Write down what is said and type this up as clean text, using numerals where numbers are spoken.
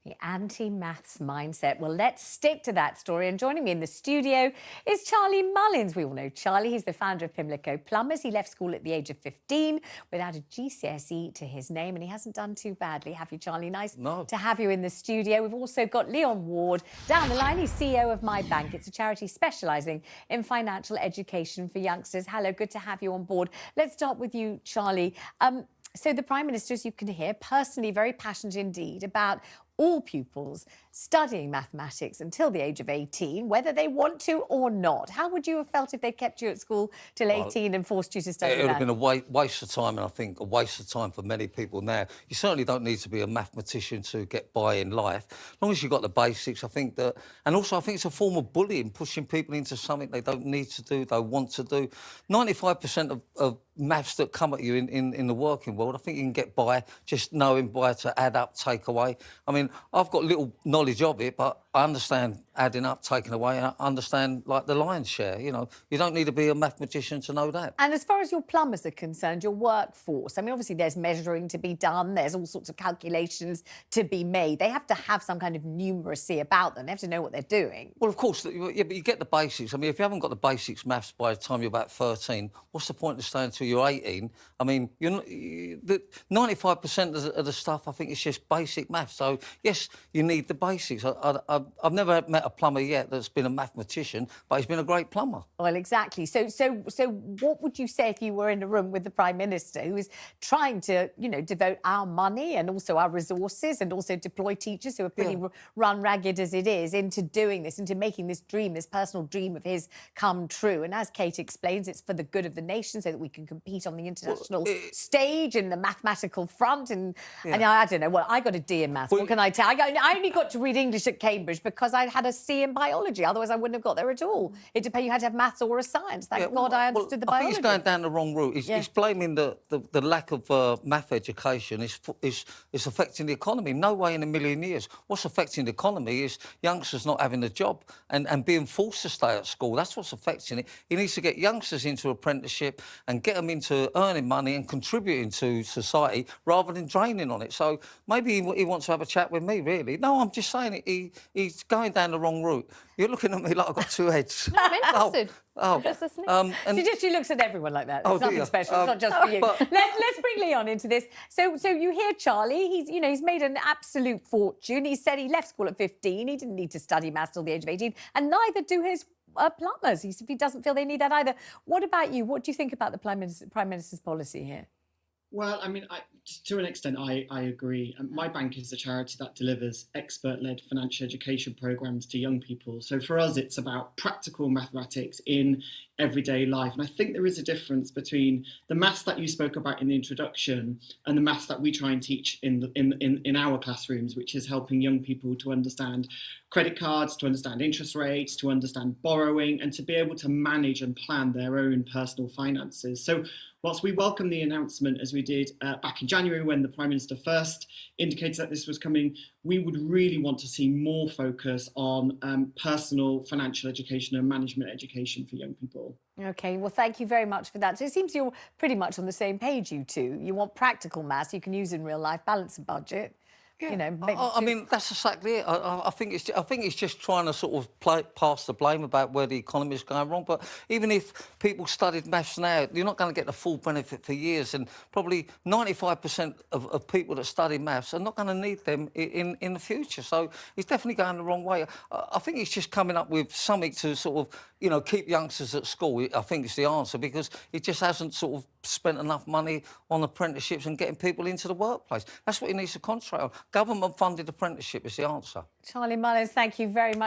The anti-maths mindset. Well, let's stick to that story. And joining me in the studio is Charlie Mullins. We all know Charlie. He's the founder of Pimlico Plumbers. He left school at the age of 15 without a GCSE to his name, and he hasn't done too badly. Have you, Charlie? Nice to have you in the studio. We've also got Leon Ward down the line. He's CEO of MyBnk. It's a charity specialising in financial education for youngsters. Hello, good to have you on board. Let's start with you, Charlie. So the Prime Minister, as you can hear, personally very passionate indeed about all pupils studying mathematics until the age of 18, whether they want to or not. How would you have felt if they kept you at school till 18 and forced you to study It would maths? have been a waste of time, and I think a waste of time for many people now. You certainly don't need to be a mathematician to get by in life. As long as you've got the basics, I think that... And also, I think it's a form of bullying, pushing people into something they don't need to do, they want to do. 95% of maths that come at you in the working world, I think you can get by just knowing by to add up, take away. I mean, I've got little knowledge of it, but I understand adding up, taking away, and I understand, like, the lion's share, you know. You don't need to be a mathematician to know that. And as far as your plumbers are concerned, your workforce, I mean, obviously there's measuring to be done, there's all sorts of calculations to be made. They have to have some kind of numeracy about them. They have to know what they're doing. Well, of course, yeah, but you get the basics. I mean, if you haven't got the basics maths by the time you're about 13, what's the point of staying until you're 18? I mean, you're not, 95% of the stuff, I think, is just basic maths. So, yes, you need the basics. I've never met a plumber yet that's been a mathematician, but he's been a great plumber. Well, exactly. So what would you say if you were in a room with the Prime Minister, who is trying to, you know, devote our money and also our resources and also deploy teachers who are pretty run ragged as it is into doing this, into making this dream, this personal dream of his come true? And as Kate explains, it's for the good of the nation so that we can compete on the international stage in the mathematical front. And I don't know, well, I got a D in maths. What can I tell? I only got to read English at Cambridge because I had a C in biology. Otherwise, I wouldn't have got there at all. It depends. You had to have maths or a science. Thank God I understood the biology. I think he's going down the wrong route. He's blaming the lack of math education is affecting the economy. No way in a million years. What's affecting the economy is youngsters not having a job and being forced to stay at school. That's what's affecting it. He needs to get youngsters into apprenticeship and get them into earning money and contributing to society rather than draining on it. So maybe he wants to have a chat with me, really. No, I'm just saying it. He's going down the wrong route. You're looking at me like I've got two heads. No, I'm interested. I'm just listening. She looks at everyone like that. It's nothing special. It's not just for you. Let's bring Leon into this. So you hear Charlie. He's made an absolute fortune. He said he left school at 15. He didn't need to study maths till the age of 18, and neither do his plumbers. He doesn't feel they need that either. What about you? What do you think about the Prime Minister's policy here? Well, I mean, to an extent, I agree. MyBnk is a charity that delivers expert-led financial education programmes to young people. So for us, it's about practical mathematics in everyday life. And I think there is a difference between the maths that you spoke about in the introduction and the maths that we try and teach in our classrooms, which is helping young people to understand credit cards, to understand interest rates, to understand borrowing, and to be able to manage and plan their own personal finances. So whilst we welcome the announcement, as we did back in January when the Prime Minister first indicated that this was coming, we would really want to see more focus on personal financial education and management education for young people. OK, well, thank you very much for that. So it seems you're pretty much on the same page, you two. You want practical maths you can use in real life, balance a budget. Yeah. You know, I mean, that's exactly it. I think it's just trying to sort of pass the blame about where the economy is going wrong. But even if people studied maths now, you're not going to get the full benefit for years. And probably 95% of people that study maths are not going to need them in the future. So it's definitely going the wrong way. I think it's just coming up with something to sort of, you know, keep youngsters at school. I think it's the answer, because it just hasn't sort of spent enough money on apprenticeships and getting people into the workplace. That's what he needs to concentrate on. Government-funded apprenticeship is the answer. Charlie Mullins, thank you very much.